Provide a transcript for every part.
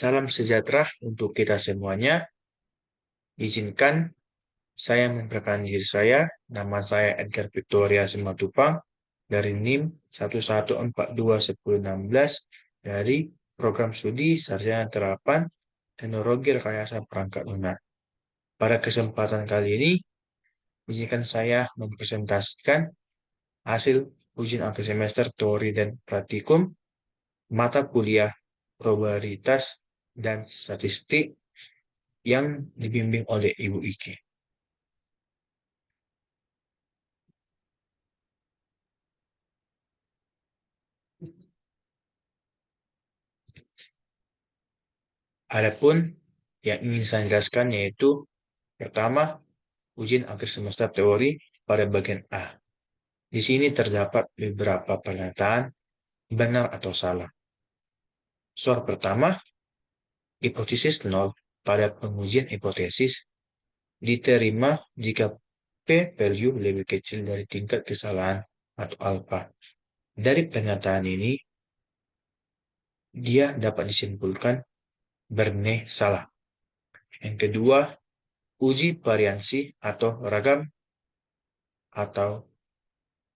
Salam sejahtera untuk kita semuanya. Izinkan saya memperkenalkan diri saya. Nama saya Edgar Victoria Simatupang dari NIM 11421016 dari Program Studi Sarjana Terapan Teknologi Rekayasa Perangkat Lunak. Pada kesempatan kali ini, izinkan saya mempresentasikan hasil ujian akhir semester teori dan praktikum mata kuliah probabilitas dan statistik yang dibimbing oleh Ibu Iki. Adapun yang ingin saya jelaskan yaitu pertama, ujian akhir semester teori pada bagian A. Di sini terdapat beberapa pernyataan benar atau salah. Soal pertama, hipotesis nol pada pengujian hipotesis diterima jika P value lebih kecil dari tingkat kesalahan atau alfa. Dari pernyataan ini, dia dapat disimpulkan benar salah. Yang kedua, uji variansi atau ragam atau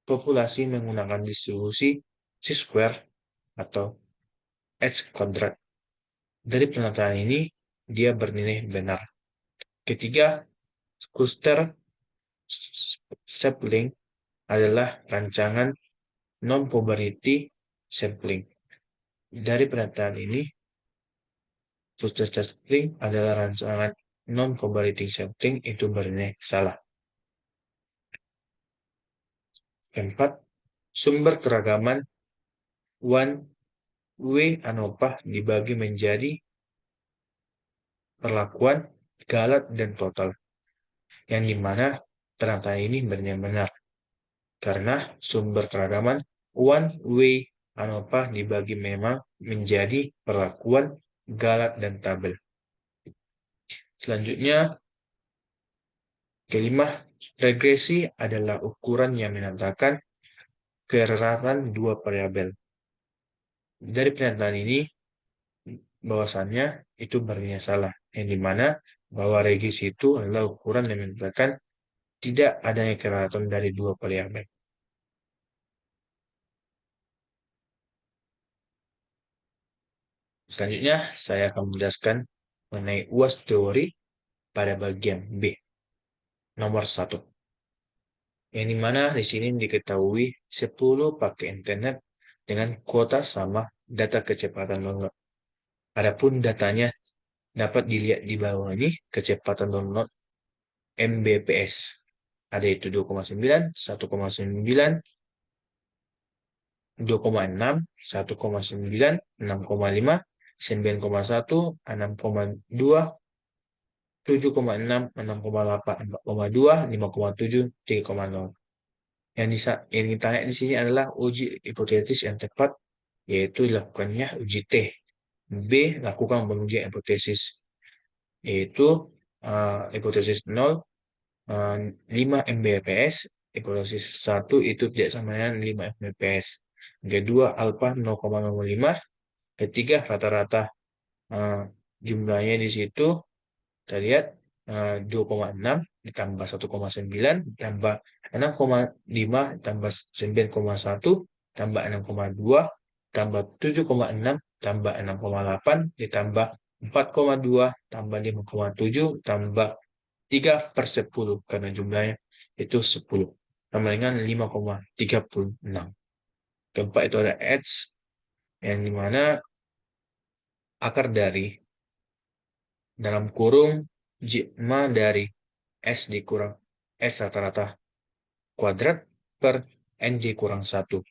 populasi menggunakan distribusi chi-square atau H kuadrat. Dari pernyataan ini, dia bernilai benar. Ketiga, cluster sampling adalah rancangan non-probability sampling. Dari pernyataan ini, cluster sampling adalah rancangan non-probability sampling itu bernilai salah. Keempat, sumber keragaman one way ANOVA dibagi menjadi perlakuan, galat, dan total. Yang dimana pernyataan ini benar-benar. Karena sumber keragaman one way ANOVA dibagi memang menjadi perlakuan, galat, dan tabel. Selanjutnya, kelima, regresi adalah ukuran yang menandakan kereratan dua variabel. Dari pernyataan ini, bahwasannya itu bernilai salah. Yang dimana bahwa regresi itu adalah ukuran yang menandakan tidak adanya kereratan dari dua variabel. Selanjutnya, saya akan menjelaskan mengenai UAS teori pada bagian B. Nomor 1. Yang dimana di sini diketahui 10 pakai internet dengan kuota sama data kecepatan download. Adapun datanya dapat dilihat di bawah ini, kecepatan download Mbps. Ada itu 2,9, 1,9, 2,6, 1,9, 6,5, 9,1, 6,2, 7,6, 6,8, 4,2, 5,7, 3,0. Yang ditanya di sini adalah uji hipotesis yang tepat, yaitu dilakukannya uji T. B. Lakukan pengujian hipotesis, yaitu hipotesis 0, 5 Mbps, hipotesis 1 itu tidak sama dengan 5 Mbps. Kedua, alfa 0,05. Ketiga, rata-rata jumlahnya di situ kita lihat 2,6 ditambah 1,9 ditambah 6,5 tambah 9,1 tambah 6,2 tambah 7,6 tambah 6,8 ditambah 4,2 tambah 5,7 tambah 3/10 karena jumlahnya itu 10 sama dengan 5,36. Keempat itu ada H yang dimana akar dari dalam kurung jikma dari S dikurang S rata-rata kuadrat per N dikurang 1.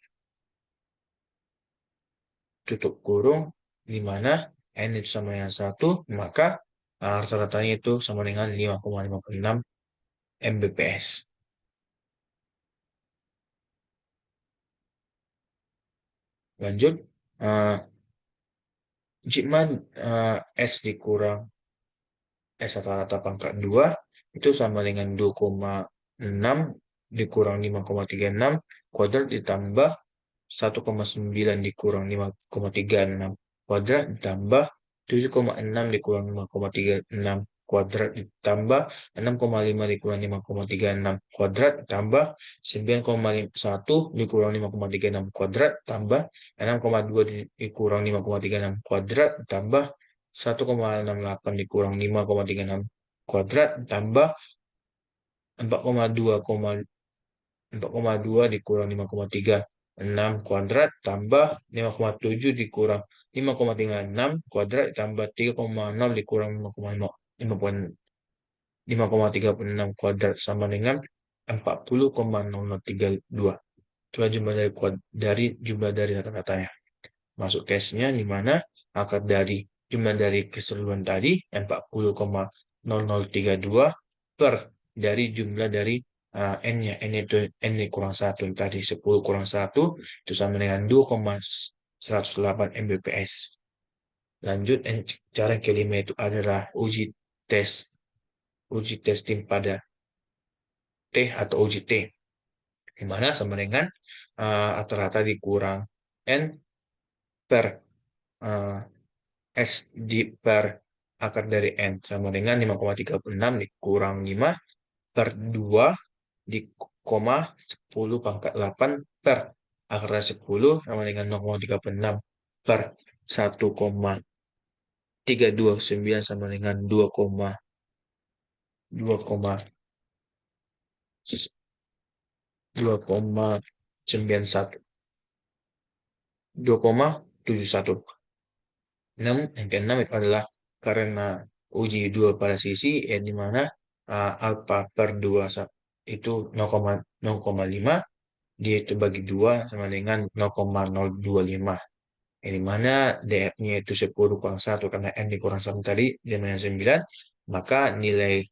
Tutup kurung di mana N itu sama dengan 1, maka rata-ratanya itu sama dengan 5,56 Mbps. Lanjut, jikma S dikurang S rata-rata pangkat 2 itu sama dengan 2,6 dikurang 5,36 kuadrat ditambah 1,9 dikurang 5,36 kuadrat ditambah 7,6 dikurang 5,36 kuadrat ditambah 6,5 dikurang 5,36 kuadrat tambah 9,1 dikurang 5,36 kuadrat tambah 6,2 dikurang 5,36 kuadrat tambah 1,68 dikurang 5,36 kuadrat tambah 4,2 dikurang 5,36 kuadrat tambah 5,7 dikurang 5,36 kuadrat tambah 3,0 dikurang 5,36 kuadrat sama dengan 40,0032. Itulah jumlah dari jumlah dari kata-katanya. Masuk tesnya di mana akar dari jumlah dari keseluruhan tadi 40,0032 per dari jumlah dari n-nya. N itu n kurang 1 tadi 10 kurang 1 itu sama dengan 2,108 Mbps. Lanjut, cara kelima itu adalah uji testing pada T atau uji T, di mana sama dengan rata-rata dikurang N per S per akar dari N sama dengan 5,36 dikurang 5 per 2 di koma 10 pangkat 8 per akar dari 10 sama dengan 0,36 per 1,329 sama dengan 2,71. Namun yang keenam itu adalah karena uji dua pada sisi, yang dimana alfa per 2 itu 0,5, dia itu bagi 2 sama dengan 0,025. Yang dimana DF-nya itu 10 kurang 1 karena N dikurang 1 tadi, dia dengan 9, maka nilai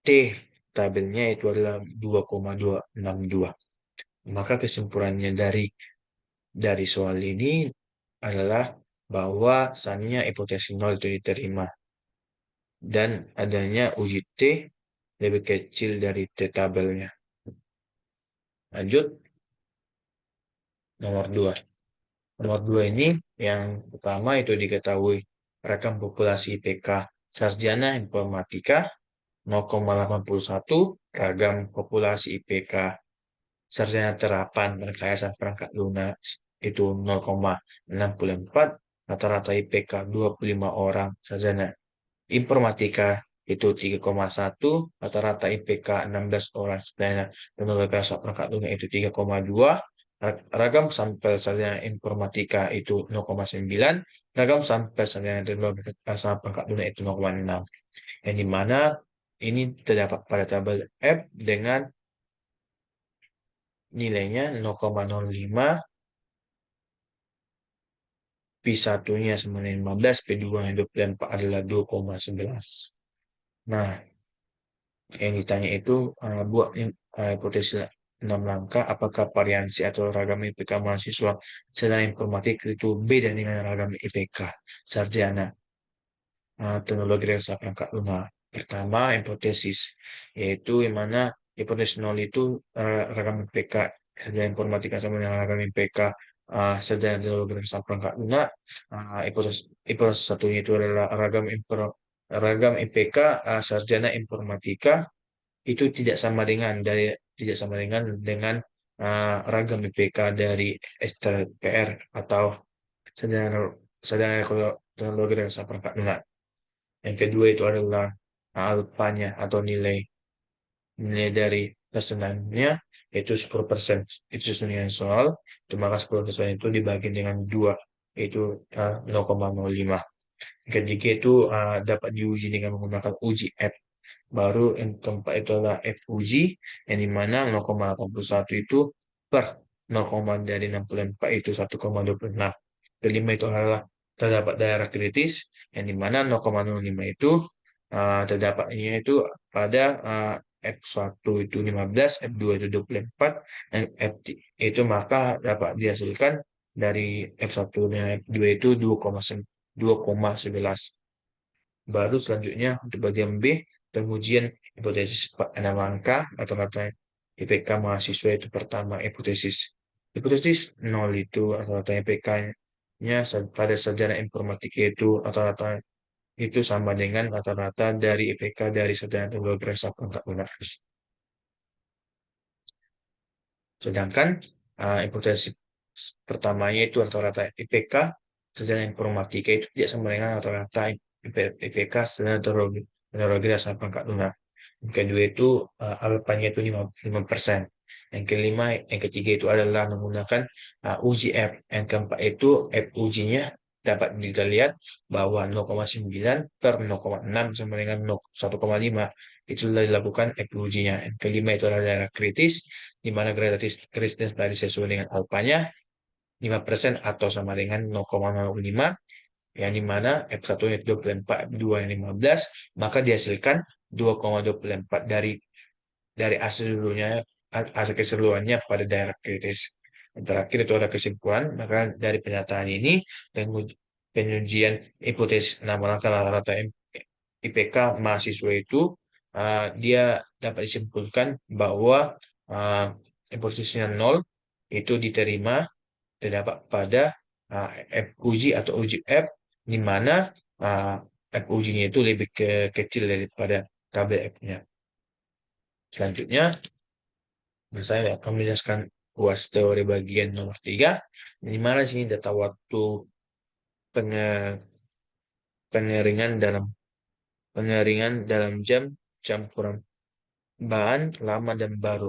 T tabelnya itu adalah 2,262. Maka kesimpulannya dari soal ini adalah bahwa seandainya hipotesis nol itu diterima dan adanya uji T lebih kecil dari T tabelnya. Lanjut, nomor 2. Nomor 2 ini yang pertama itu diketahui rekam populasi IPK sarjana informatika 0,81, ragam populasi IPK sarjana terapan rekayasa perangkat lunak itu 0,64, rata-rata IPK 25 orang sarjana informatika itu 3,1, rata-rata IPK 16 orang sarjana teknologi perangkat lunak itu 3,2, ragam sampel sarjana informatika itu 0,9, ragam sampel sarjana teknologi perangkat lunak itu 0,6. Yang dimana ini terdapat pada tabel F dengan nilainya 0,05, P1-nya sama dengan 15, P2-nya 24 adalah 2,11. Nah, yang ditanya itu buat hipotesis 6 langkah, apakah variansi atau ragam IPK mahasiswa sarjana informatik itu beda dengan ragam IPK sarjana teknologi rekayasa perangkat lunak. Pertama, hipotesis, yaitu yang mana hipotesis 0 itu ragam IPK sarjana informatika sama dengan ragam IPK sarjana teknologi rekayasa perangkat lunak. Hipotesis satunya itu adalah ragam IPK sarjana informatika itu tidak sama dengan ragam IPK dari STPR atau sarjana sarjana teknologi rekayasa perangkat lunak. Yang kedua itu adalah alfanya atau nilai dari pesanannya yaitu 10%. Itu sesuai dengan soal. Itu maka 10% itu dibagi dengan 2 yaitu 0,05. Yang ketiga itu dapat diuji dengan menggunakan uji F. Baru yang keempat itu adalah F uji yang dimana 0,81 itu per 0, dari 64 itu 1,26. Kelima itu adalah terdapat daerah kritis yang dimana 0,05 itu terdapatnya itu pada F1 itu 15, F2 itu 24, dan itu maka dapat dihasilkan dari F1 dan F2 itu 2,11. Baru selanjutnya untuk bagian B, pengujian hipotesis 6 angka atau kata IPK mahasiswa itu pertama hipotesis 0 itu atau kata IPK nya pada sarjana informatika itu rata-rata itu sama dengan rata-rata dari IPK dari sarjana teknologi dasar perangkat lunak. Sedangkan hipotesis pertamanya itu rata-rata IPK sarjana informatika itu tidak sama dengan rata-rata IPK sarjana teknologi dasar perangkat lunak. Yang kedua itu alpanya itu 5%. Yang kelima, yang ketiga itu adalah menggunakan uji F. Yang keempat itu F ujinya dapat kita lihat bahwa 0,9 per 0,6 sama dengan 1,5 itu sudah dilakukan F ujinya. Yang kelima itu adalah daerah kritis, di mana kritis tadi sesuai dengan alfanya 5% atau sama dengan 0,05, yang dimana F1 nya 24, F2 nya 15, maka dihasilkan 2,24 dari hasil dulunya, hasil keseluruhannya pada daerah kritis. Yang terakhir itu ada kesimpulan, maka dari pernyataan ini pengujian hipotesis nama rata-rata IPK mahasiswa itu dia dapat disimpulkan bahwa uh, hipotesisnya 0 itu diterima terdapat pada F uji atau uji F, di mana F ujinya itu lebih kecil daripada tabel F-nya. Selanjutnya, saya akan menjelaskan UAS teori bagian nomor 3, di mana sini data waktu pengeringan dalam jam campuran bahan lama dan baru.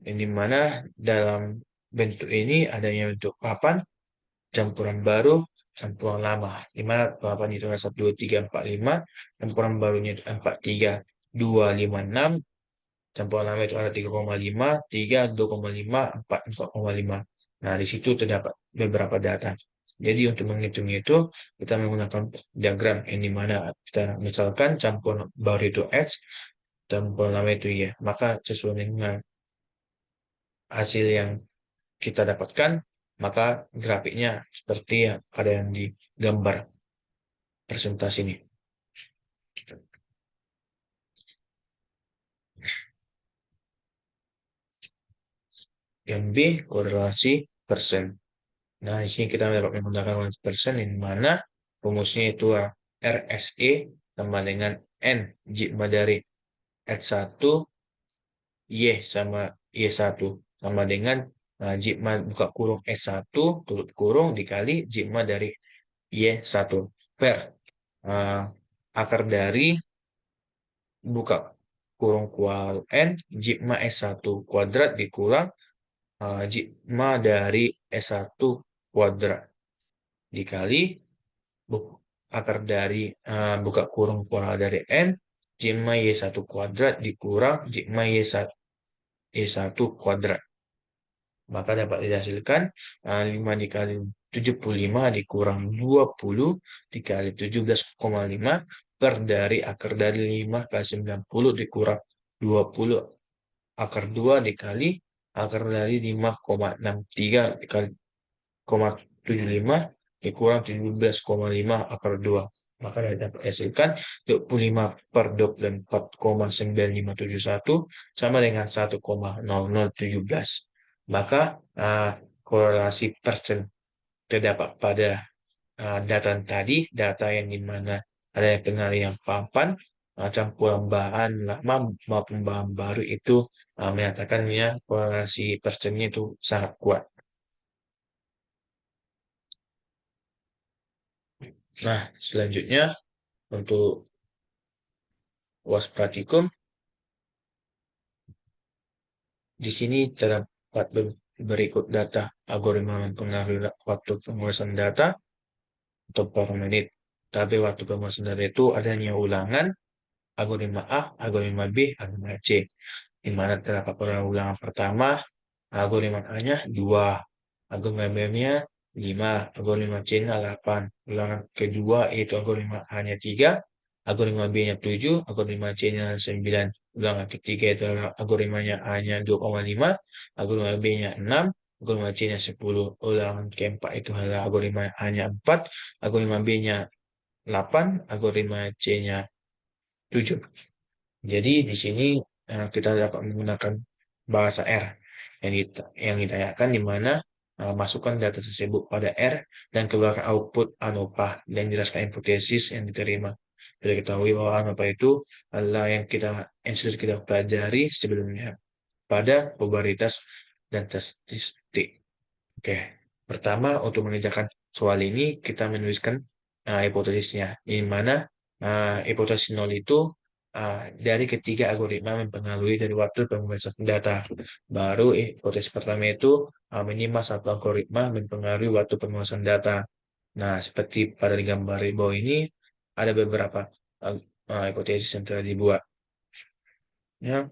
Yang dimana dalam bentuk ini adanya bentuk papan, campuran baru, campuran lama. Di mana papan itu adalah 1, 2, 3, 4, 5, campuran barunya itu 4, 3, 2, 5, 6, campuran lama itu ada 3,5, 3, 2,5, 4, 4,5. Nah, di situ terdapat beberapa data. Jadi untuk menghitung itu, kita menggunakan diagram yang dimana kita misalkan campuran baru itu X, campuran lama itu Y. Maka sesuai dengan hasil yang kita dapatkan, maka grafiknya seperti yang ada yang di gambar presentasi ini. Yang B, korelasi persen. Nah, di sini kita dapat menggunakan korelasi persen, yang mana rumusnya itu RSE sama dengan N jikma dari X1 Y sama Y1 sama dengan jikma buka kurung S1 tutup kurung dikali jikma dari Y1 per akar dari buka kurung kuadrat N jikma S1 kuadrat dikurang jikma dari S1 kuadrat dikali akar dari buka kurung kuadrat dari N jikma Y1 kuadrat dikurang jikma Y1 kuadrat. Maka dapat dihasilkan 5 dikali 75 dikurang 20 dikali 17,5 per dari akar dari 5 kali 90 dikurang 20 akar 2 dikali akar dari 5,63 dikali 0,75 dikurang 17,5 akar 2. Maka dapat dihasilkan 25 per 24,9571 sama dengan 1,0017. Maka korelasi persen terdapat pada data tadi, data yang dimana ada yang pengalihan papan, campuran bahan lama maupun bahan baru itu menyatakannya korelasi persennya itu sangat kuat. Nah, selanjutnya untuk UAS praktikum, di sini terdapat berikut data algoritma mempengaruhi waktu pemrosesan data atau per menit. Tapi waktu pemrosesan data itu adanya ulangan, algoritma A, algoritma B, algoritma C. Di mana terdapat ulangan pertama, algoritma A-nya 2, algoritma B-nya 5, algoritma C-nya 8. Ulangan kedua yaitu algoritma A-nya 3, algoritma B-nya 7, algoritma C-nya 9. Ulangan ketiga itu algoritmanya A-nya 2,5, algoritma B-nya 6, algoritma C-nya 10. Ulangan keempat itu adalah algoritma A-nya 4, algoritma B-nya 8, algoritma C-nya 7. Jadi di sini kita dapat menggunakan bahasa R yang ditanyakan di mana masukkan data tersebut pada R dan keluarkan output ANOVA dan jelaskan hipotesis yang diterima. Kita ketahui bahwa ANOVA itu adalah yang sudah kita pelajari sebelumnya pada probabilitas dan statistik. Oke, pertama untuk mengerjakan soal ini kita menuliskan hipotesisnya, di mana hipotesis nol itu dari ketiga algoritma mempengaruhi dari waktu pemrosesan data. Baru hipotesis pertama itu minimal satu algoritma mempengaruhi waktu pemrosesan data. Nah, seperti pada gambar di bawah ini ada beberapa hipotesis yang telah dibuat. Ya,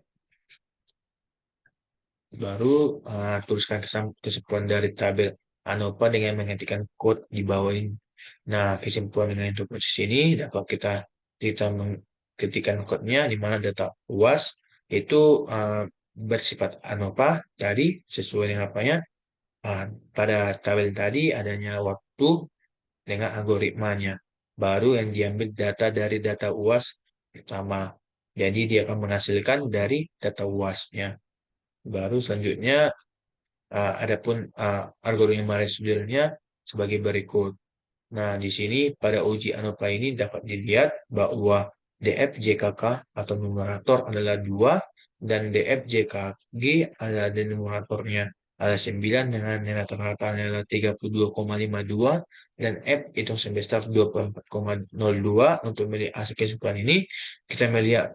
baru tuliskan kesimpulan dari tabel ANOVA dengan mengetikkan code di bawah ini. Nah, kesimpulan dengan hipotesis ini dapat kita mengetikkan code-nya di mana data UAS itu bersifat ANOVA tadi sesuai dengan apanya. Pada tabel tadi adanya waktu dengan algoritmanya. Baru yang diambil data dari data UAS pertama. Jadi dia akan menghasilkan dari data UAS-nya. Baru selanjutnya adapun algoritma residualnya sebagai berikut. Nah, di sini pada uji ANOVA ini dapat dilihat bahwa DFJKK atau numerator adalah 2 dan DFJKG adalah denominatornya adalah 9 dengan nilai rata adalah 32,52 dan F itu sebesar 24,02. Untuk melihat hasil kesimpulan ini kita melihat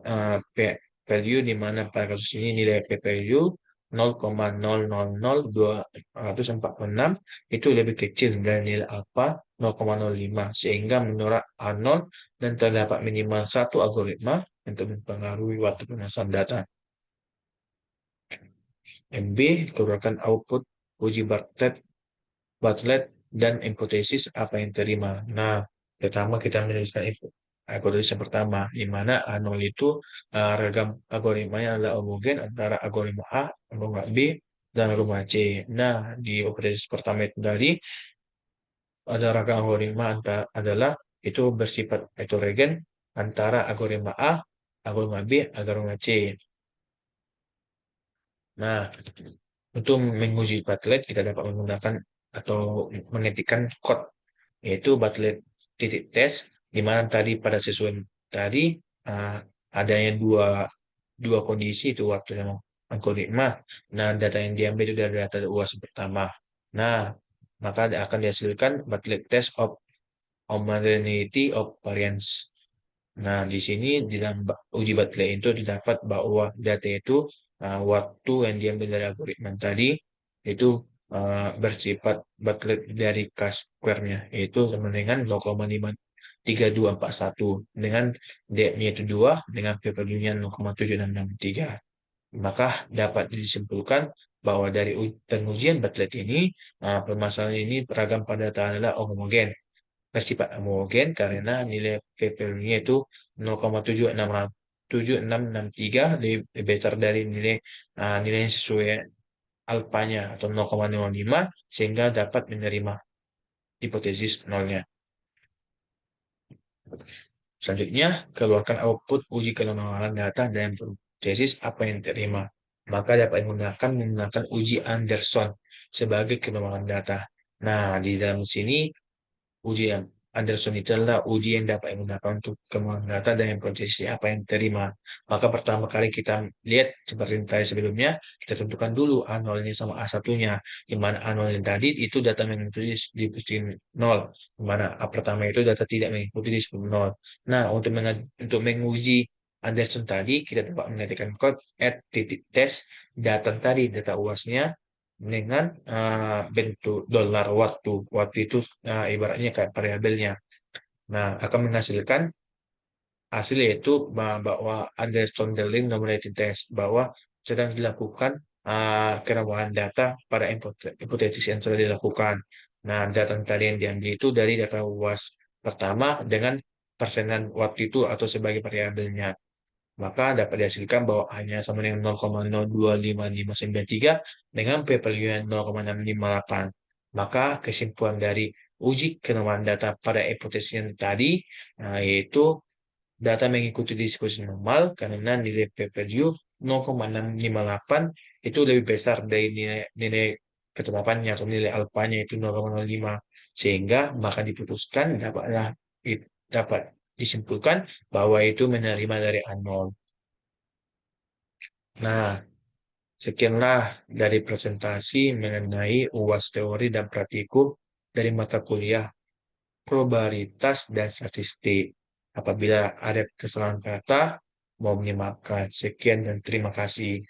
value di mana pada kasus ini nilai P value 0,000246 itu lebih kecil dari nilai alfa 0,05 sehingga menurut Arnold dan terdapat minimal satu algoritma untuk mempengaruhi waktu penyelesaian data. MB keluarkan output uji Bartlett dan hipotesis apa yang terima. Nah, pertama kita menuliskan hipotesis yang pertama, di mana Arnold itu ragam algoritmanya adalah homogen antara algoritma A, algoritma B, dan algoritma C. Nah, di hipotesis pertama itu dari ada ragam algoritma adalah itu bersifat heterogen antara algoritma A, algoritma B, algoritma C. Nah, untuk menguji Bartlett kita dapat menggunakan atau mengetikkan code yaitu Bartlett titik tes di mana tadi pada sesuai tadi uh, adanya dua kondisi itu waktu yang algoritma. Nah, data yang diambil itu dari data UAS pertama. Nah, maka akan dihasilkan Bartlett test of homogeneity of variance. Nah, di sini di dalam uji baterai itu didapat bahwa data itu waktu yang diambil dari algoritma tadi itu bersifat baterai dari K-square-nya yaitu sama dengan 0,53241 dengan D-nya itu 2 dengan P-value-nya 0,7663. Maka dapat disimpulkan bahwa dari pengujian baterai ini permasalahan ini beragam pada data adalah homogen bersifat homogen karena nilai PP-nya itu 0,7663 lebih besar dari nilai yang sesuai alfanya atau 0,05 sehingga dapat menerima hipotesis nolnya. Selanjutnya, keluarkan output uji kenormalan data dan hipotesis apa yang diterima. Maka dapat menggunakan uji Anderson sebagai kenormalan data. Nah, di dalam sini ujian Anderson itu adalah uji yang dapat digunakan untuk kemampuan data dan yang prosesi apa yang diterima. Maka pertama kali kita lihat seperti yang tadi sebelumnya, kita tentukan dulu A0-nya sama A1-nya. Di mana A0 yang tadi itu data mengikuti di posisi 0. Di mana A pertama itu data tidak mengikuti di posisi 0. Nah, untuk menguji Anderson tadi, kita dapat mengetikkan code add titik tes data tadi, data UAS-nya dengan bentuk dolar waktu. Waktu itu ibaratnya kayak variabelnya. Nah, akan menghasilkan hasil yaitu bahwa ada Sonderling Numerated Test bahwa sedang dilakukan keramahan data pada hipotesis yang sudah dilakukan. Nah, data tadi yang diambil itu dari data UAS pertama dengan persenan waktu itu atau sebagai variabelnya maka dapat dihasilkan bahwa hanya sama dengan 0,025593 dengan p-value 0,658. Maka kesimpulan dari uji kenormalan data pada hipotesis yang tadi yaitu data mengikuti distribusi normal karena nilai p-value 0,658 itu lebih besar dari nilai ketetapannya atau nilai alfanya itu 0,05 sehingga maka diputuskan dapat disimpulkan bahwa itu menerima dari A0. Nah, sekianlah dari presentasi mengenai UAS teori dan praktikum dari mata kuliah probabilitas dan statistik. Apabila ada kesalahan kata, mohon dimaafkan. Sekian dan terima kasih.